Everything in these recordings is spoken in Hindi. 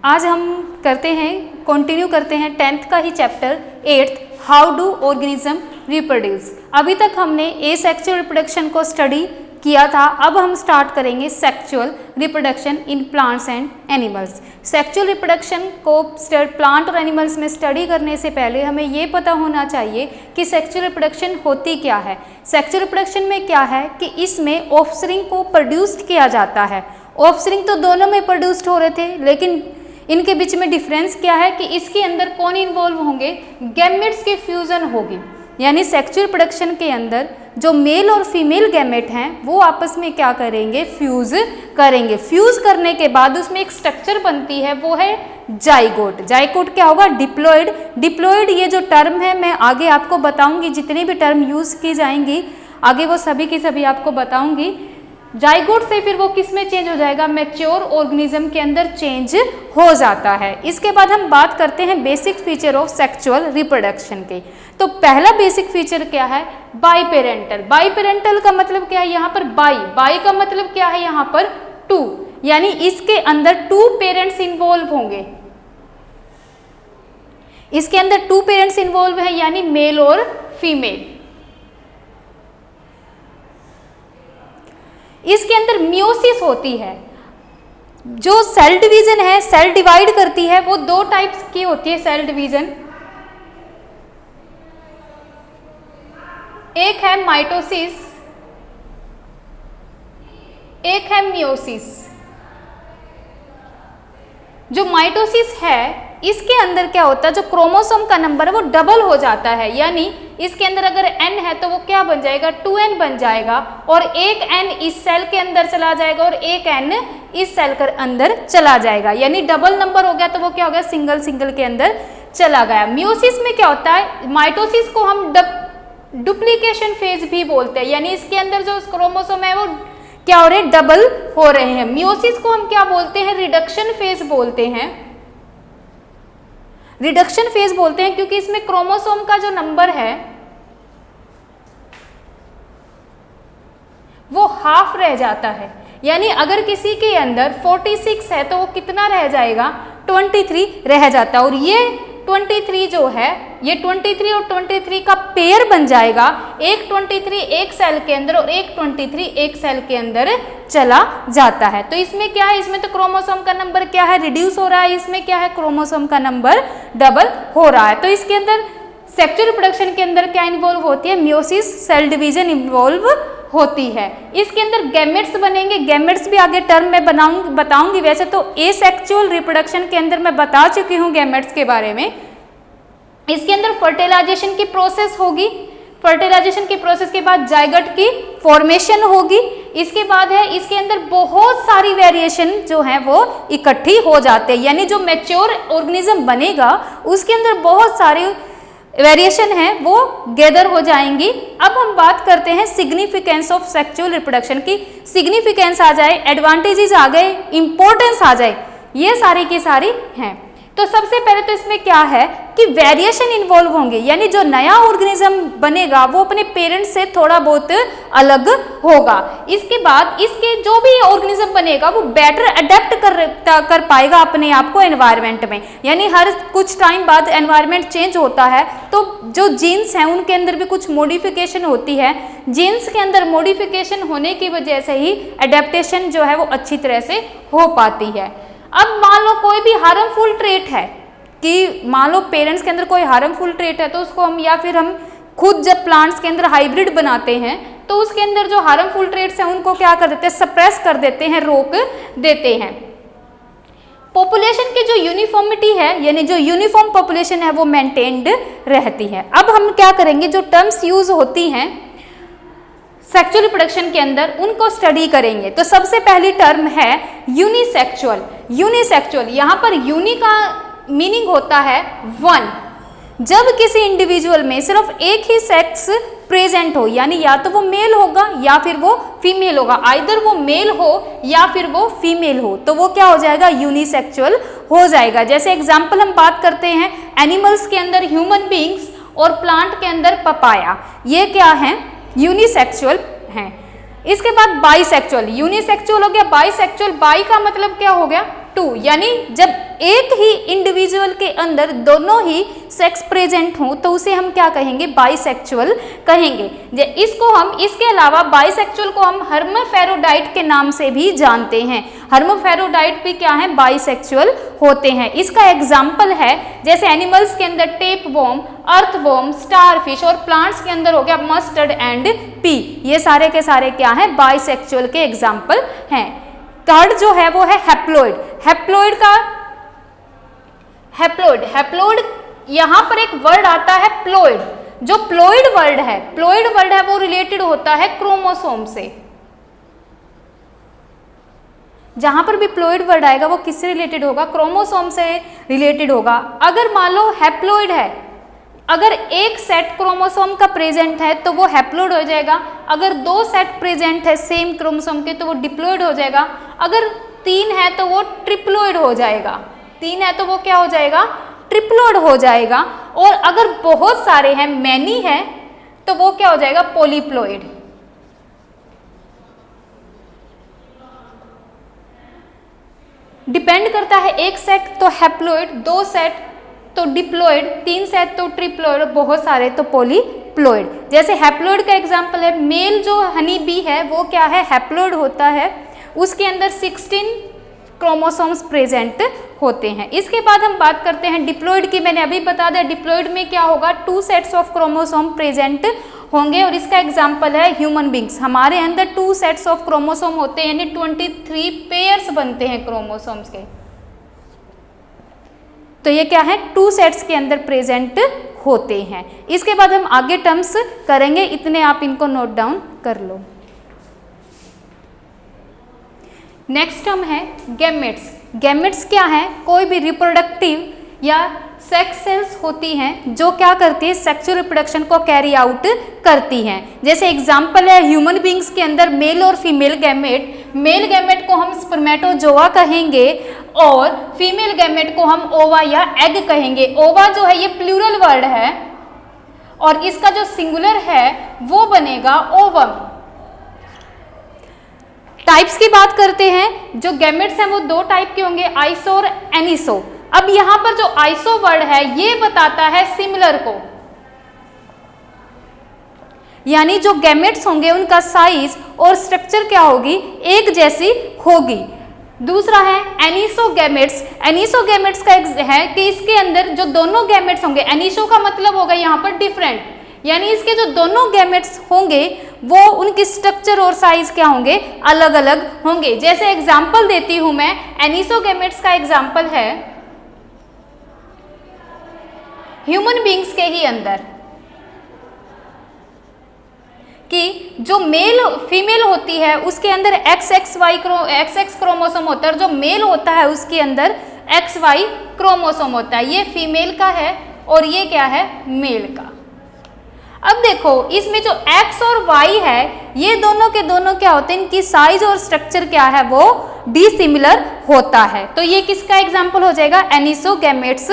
आज हम कंटिन्यू करते हैं 10th का ही chapter 8th, how do organism reproduce. अभी तक हमने एसेक्सुअल रिप्रोडक्शन को स्टडी किया था, अब हम स्टार्ट करेंगे sexual reproduction in plants and animals. Sexual reproduction को प्लांट और एनिमल्स में स्टडी करने से पहले हमें ये पता होना चाहिए कि सेक्सुअल रिप्रोडक्शन होती क्या है। सेक्सुअल रिप्रोडक्शन में क्या है कि इसमें ऑफस्प्रिंग को प्रोड्यूस्ड किया जाता है। ऑफस्प्रिंग तो दोनों में प्रोड्यूस्ड हो रहे थे, लेकिन इनके बीच में डिफरेंस क्या है कि इसके अंदर कौन इन्वॉल्व होंगे, गैमेट्स की फ्यूजन होगी। यानी सेक्सुअल रिप्रोडक्शन के अंदर जो मेल और फीमेल गैमेट हैं वो आपस में क्या करेंगे, फ्यूज करेंगे। फ्यूज करने के बाद उसमें एक स्ट्रक्चर बनती है, वो है जाइगोट। जाइगोट क्या होगा, डिप्लॉइड। डिप्लॉइड ये जो टर्म है मैं आगे आपको बताऊंगी, जितनी भी टर्म यूज की जाएंगी आगे वो सभी की सभी आपको बताऊंगी। जाइगोट से फिर वो किस में चेंज हो जाएगा, मैच्योर ऑर्गेनिज्म के अंदर चेंज हो जाता है। इसके बाद हम बात करते हैं basic feature of sexual reproduction के। तो पहला बेसिक फीचर क्या है, बाईपेरेंटल। बाईपेरेंटल का मतलब क्या है, यहाँ पर बाई का मतलब क्या है, यहाँ पर टू, यानी इसके अंदर टू पेरेंट्स इन्वॉल्व होंगे। इसके अंदर टू पेरेंट्स इन्वॉल्व है, यानी मेल और फीमेल। इसके अंदर मियोसिस होती है। जो सेल डिवीजन है, सेल डिवाइड करती है, वो दो टाइप्स की होती है सेल डिवीजन। एक है माइटोसिस, एक है मियोसिस। जो माइटोसिस है इसके अंदर क्या होता है, जो क्रोमोसोम का नंबर है वो डबल हो जाता है। यानी इसके अंदर अगर n है तो वो क्या बन जाएगा, 2n बन जाएगा, और एक n इस सेल के अंदर चला जाएगा और एक n इस सेल के अंदर चला जाएगा। यानी डबल नंबर हो गया तो वो क्या हो गया, सिंगल के अंदर चला गया। मियोसिस में क्या होता है, माइटोसिस को हम डुप्लीकेशन फेज भी बोलते हैं, यानी इसके अंदर जो क्रोमोसोम है वो क्या हो रहे हैं, डबल हो रहे हैं। मियोसिस को हम क्या बोलते हैं, रिडक्शन फेज बोलते हैं। रिडक्शन फेज बोलते हैं क्योंकि इसमें क्रोमोसोम का जो नंबर है वो हाफ रह जाता है। यानी अगर किसी के अंदर 46 है तो वो कितना रह जाएगा, 23 रह जाता है। और ये 23 जो है, ये 23 और 23 का पेयर बन जाएगा। एक 23 एक सेल के अंदर और एक 23 एक सेल के अंदर चला जाता है। तो इसमें क्या है, इसमें तो क्रोमोसोम का नंबर क्या है, रिड्यूस हो रहा है। इसमें क्या है, क्रोमोसोम का नंबर डबल हो रहा है। तो इसके अंदर सेक्सुअल रिप्रोडक्शन के अंदर क्या इन्वॉल्व होती है, मियोसिस, सेल डिवीजन इन्वॉल्व होती है। इसके अंदर गैमेट्स बनेंगे। गैमेट्स भी आगे टर्म में बताऊंगी। वैसे तो एसेक्सुअल रिप्रोडक्शन के अंदर मैं बता चुकी हूँ गैमेट्स के बारे में। इसके अंदर फर्टिलाइजेशन की प्रोसेस होगी। फर्टिलाइजेशन की प्रोसेस के बाद जाइगोट की फॉर्मेशन होगी। इसके बाद है इसके अंदर बहुत सारी वेरिएशन जो है वो इकट्ठी हो जाते हैं। यानी जो मैच्योर ऑर्गेनिज्म बनेगा उसके अंदर बहुत सारी वेरिएशन है वो गैदर हो जाएंगी। अब हम बात करते हैं सिग्निफिकेंस ऑफ सेक्सुअल रिप्रोडक्शन की। सिग्निफिकेंस आ जाए, एडवांटेजेस आ गए, इंपॉर्टेंस आ जाए, ये सारी की सारी हैं। तो सबसे पहले तो इसमें क्या है कि वेरिएशन इन्वॉल्व होंगे। यानी जो नया ऑर्गेनिज्म बनेगा वो अपने पेरेंट्स से थोड़ा बहुत अलग होगा। इसके बाद इसके जो भी ऑर्गेनिज्म बनेगा वो बेटर अडेप्ट कर पाएगा अपने आप को एनवायरनमेंट में। यानी हर कुछ टाइम बाद एनवायरनमेंट चेंज होता है तो जो जीन्स हैं उनके अंदर भी कुछ मॉडिफिकेशन होती है। जीन्स के अंदर मॉडिफिकेशन होने की वजह से ही अडेप्टेशन जो है वो अच्छी तरह से हो पाती है। अब मान लो कोई भी हार्मफुल ट्रेट है, कि मान लो पेरेंट्स के अंदर कोई हार्मफुल ट्रेट है तो उसको हम, या फिर हम खुद जब प्लांट्स के अंदर हाइब्रिड बनाते हैं तो उसके अंदर जो हार्मफुल ट्रेट्स हैं उनको क्या कर देते हैं, सप्रेस कर देते हैं, रोक देते हैं। पॉपुलेशन की जो यूनिफॉर्मिटी है, यानी जो यूनिफॉर्म पॉपुलेशन है वो मेंटेन्ड रहती है। अब हम क्या करेंगे, जो टर्म्स यूज होती हैं सेक्सुअल रिप्रोडक्शन के अंदर उनको स्टडी करेंगे। तो सबसे पहली टर्म है यूनिसेक्सुअल। यूनिसेक्सुअल, यहाँ पर यूनि का मीनिंग होता है वन। जब किसी इंडिविजुअल में सिर्फ एक ही सेक्स प्रेजेंट हो, यानी या तो वो मेल होगा या फिर वो फीमेल होगा, आइदर वो मेल हो या फिर वो फीमेल हो, तो वो क्या हो जाएगा, यूनिसेक्सुअल हो जाएगा। जैसे एग्जाम्पल हम बात करते हैं एनिमल्स के अंदर ह्यूमन बींग्स और प्लांट के अंदर पपाया, ये क्या है, यूनिसेक्सुअल हैं। इसके बाद बाईसेक्सुअल, यूनिसेक्सुअल हो गया, बाईसेक्सुअल, बाई का मतलब क्या हो गया, टू, यानी जब एक ही इंडिविजुअल के अंदर दोनों ही सेक्स प्रेजेंट हों तो उसे हम क्या कहेंगे, बाइसेक्सुअल कहेंगे। इसके अलावा बाइसेक्सुअल को हम हर्माफ्रोडाइट के नाम से भी जानते हैं। हर्माफ्रोडाइट भी क्या है, बाइसेक्सुअल होते हैं। इसका एग्जाम्पल है जैसे एनिमल्स के अंदर टेपवर्म, अर्थवर्म, स्टारफिश और प्लांट्स के अंदर हो गया मस्टर्ड एंड पी। ये सारे के सारे क्या है, बाइसेक्सुअल के एग्जाम्पल हैं। थर्ड जो है वो है हैप्लॉइड। हैप्लॉइड यहां पर एक वर्ड आता है प्लॉइड। जो प्लॉइड वर्ड है वो रिलेटेड होता है क्रोमोसोम से। जहां पर भी प्लॉइड वर्ड आएगा वो किससे रिलेटेड होगा, क्रोमोसोम से रिलेटेड होगा। अगर मान लो हैप्लॉइड है, अगर एक सेट क्रोमोसोम का प्रेजेंट है तो वो हैप्लॉइड हो जाएगा। अगर 2 सेट प्रेजेंट है सेम क्रोमोसोम के तो वो डिप्लॉइड हो जाएगा। अगर 3 है तो वो ट्रिप्लॉइड हो जाएगा। 3 है तो वो क्या हो जाएगा, ट्रिप्लॉइड हो जाएगा। और अगर बहुत सारे हैं, मैनी है, तो वो क्या हो जाएगा, पॉलीप्लॉइड। डिपेंड करता है, एक सेट तो हैप्लॉइड, 2 सेट तो डिप्लॉइड, 3 सेट तो ट्रिप्लॉइड, बहुत सारे तो पॉलीप्लॉइड। जैसे हैप्लॉइड का एग्जांपल है, मेल जो हनी बी है वो क्या है, हैप्लॉइड होता है। उसके अंदर 16 क्रोमोसोम्स प्रेजेंट होते हैं। इसके बाद हम बात करते हैं डिप्लॉइड की। मैंने अभी बता दिया डिप्लॉइड में क्या होगा, 2 सेट्स ऑफ क्रोमोसोम प्रेजेंट होंगे और इसका एग्जाम्पल है ह्यूमन बींग्स। हमारे अंदर 2 सेट्स ऑफ क्रोमोसोम होते हैं, यानी 23 पेयर्स बनते हैं क्रोमोसोम्स के। तो ये क्या है, 2 सेट्स के अंदर प्रेजेंट होते हैं। इसके बाद हम आगे टर्म्स करेंगे, इतने आप इनको नोट डाउन कर लो। नेक्स्ट टर्म है गैमेट्स। गैमेट्स क्या है, कोई भी रिप्रोडक्टिव या सेक्स सेल्स होती हैं जो क्या करती है, सेक्सुअल रिप्रोडक्शन को कैरी आउट करती हैं। जैसे एग्जांपल है ह्यूमन बींग्स के अंदर मेल और फीमेल गैमेट। मेल गैमेट को हम स्पर्मेटोजोआ कहेंगे और फीमेल गैमेट को हम ओवा या एग कहेंगे। ओवा जो है ये प्लूरल वर्ड है और इसका जो सिंगुलर है वो बनेगा ओवम। टाइप्स की बात करते हैं, जो गैमेट्स हैं वो 2 टाइप के होंगे, आइसो और एनिसो। अब यहां पर जो आइसो वर्ड है ये बताता है सिमिलर को, यानी जो गैमेट्स होंगे उनका साइज और स्ट्रक्चर क्या होगी, एक जैसी होगी। दूसरा है एनिसो गैमेट्स। एनिसो गैमेट्स का है कि इसके अंदर जो दोनों गैमेट्स होंगे, एनिसो का मतलब होगा यहाँ पर डिफरेंट, यानी इसके जो दोनों गैमेट्स होंगे वो उनकी स्ट्रक्चर और साइज क्या होंगे, अलग अलग होंगे। जैसे एग्जांपल देती हूं मैं, एनिसो गैमेट्स का एग्जांपल है ह्यूमन बींग्स के ही अंदर कि जो मेल फीमेल होती है उसके अंदर XX क्रोमोसोम होता है और जो मेल होता है उसके अंदर XY क्रोमोसोम होता है। ये फीमेल का है और ये क्या है, मेल का। अब देखो इसमें जो X और Y है ये दोनों के दोनों क्या होते हैं, इनकी साइज और स्ट्रक्चर क्या है, वो डिसिमिलर होता है। तो ये किसका एग्जाम्पल हो जाएगा, एनिसो गैमेट्स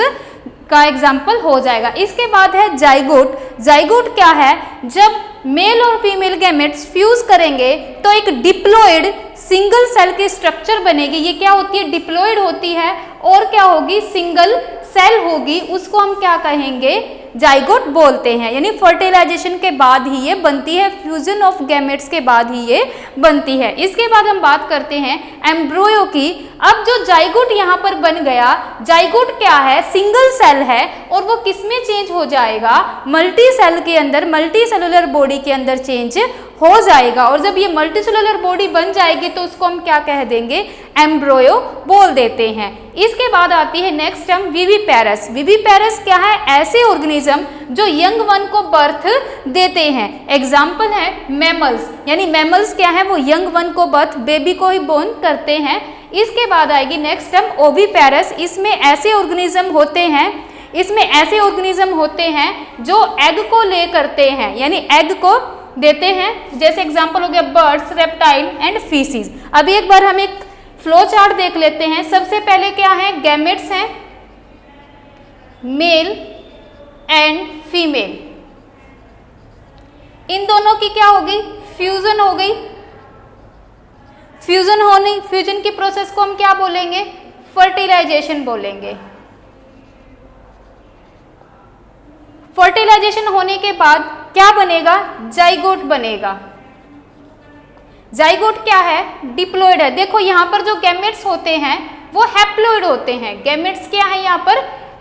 का एग्जाम्पल हो जाएगा। इसके बाद है जाइगोट। जाइगोट क्या है, जब मेल और फीमेल गैमेट्स फ्यूज करेंगे तो एक डिप्लॉइड सिंगल सेल की स्ट्रक्चर बनेगी। ये क्या होती है, डिप्लॉइड होती है और क्या होगी, सिंगल सेल होगी। उसको हम क्या कहेंगे, जाइगोट बोलते हैं। यानी फर्टिलाइजेशन के बाद ही ये बनती है, फ्यूजन ऑफ गैमेट्स के बाद ही ये बनती है। इसके बाद हम बात करते हैं एम्ब्रोयो की। अब जो जाइगोट यहाँ पर बन गया, जाइगोट क्या है, सिंगल सेल है और वो किसमें चेंज हो जाएगा, मल्टी सेल के अंदर, मल्टी सेलुलर बॉडी के अंदर चेंज हो जाएगा। और जब ये मल्टी सेलुलर बॉडी बन जाएगी तो उसको हम क्या कह देंगे, एम्ब्रोयो बोल देते हैं। इसके बाद आती है नेक्स्ट टर्म विविपेरस। विविपेरस क्या है, ऐसे ऑर्गेनिज्म जो यंग वन को बर्थ देते हैं। एग्जाम्पल है मैमल्स, यानी मैमल्स क्या है, वो यंग वन को बर्थ, बेबी को ही बोर्न करते हैं। इसके बाद आएगी नेक्स्ट टर्म ओविपेरस। इसमें ऐसे ऑर्गेनिज्म होते हैं जो एग को ले करते हैं, यानी एग को देते हैं। जैसे एग्जाम्पल हो गया बर्ड्स, रेप्टाइल एंड फीसिस। अभी एक बार हम एक फ्लो चार्ट देख लेते हैं। सबसे पहले क्या है, गैमेट्स हैं, मेल एंड फीमेल, इन दोनों की क्या हो गई, फ्यूजन हो गई। फ्यूजन की प्रोसेस को हम क्या बोलेंगे, फर्टिलाइजेशन बोलेंगे। फर्टिलाइजेशन होने के बाद क्या बनेगा? जाइगोट बनेगा। जाइगोट क्या है? डिप्लॉइड है। देखो यहाँ पर जो गैमेट्स होते हैं वो हैप्लॉइड होते हैं। गैमेट्स क्या है यहाँ पर?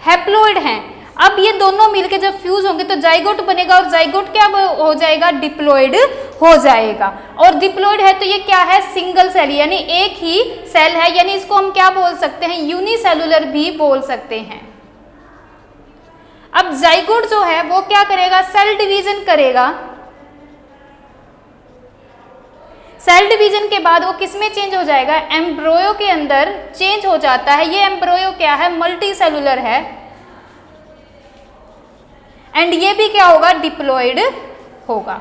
हैप्लॉइड हैं। अब ये दोनों मिलकर जब फ्यूज होंगे तो जाइगोट बनेगा और जाइगोट क्या हो जाएगा? डिप्लॉइड हो जाएगा। और डिप्लॉइड है तो ये क्या है? सिंगल सेल, यानी एक ही सेल है, यानी इसको हम क्या बोल सकते हैं? यूनिसेलुलर भी बोल सकते हैं। अब जाइगोट जो है वो क्या करेगा? सेल डिवीजन करेगा। सेल डिवीजन के बाद वो किसमें चेंज हो जाएगा? एम्ब्रोयो के अंदर चेंज हो जाता है। ये एम्ब्रोयो क्या है? मल्टी सेलुलर है। एंड ये भी क्या होगा? डिप्लॉइड होगा।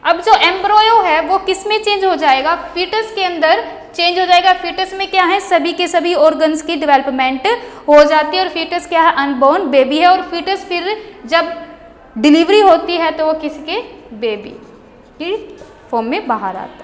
अब जो एम्ब्रोयो है वो किस में चेंज हो जाएगा? फीटस के अंदर चेंज हो जाएगा। फीटस में क्या है? सभी के सभी ऑर्गन्स की डेवलपमेंट हो जाती है और फीटस क्या है? अनबॉर्न बेबी है। और फीटस फिर जब डिलीवरी होती है तो वो किसके? बेबी की फॉर्म में बाहर आता है।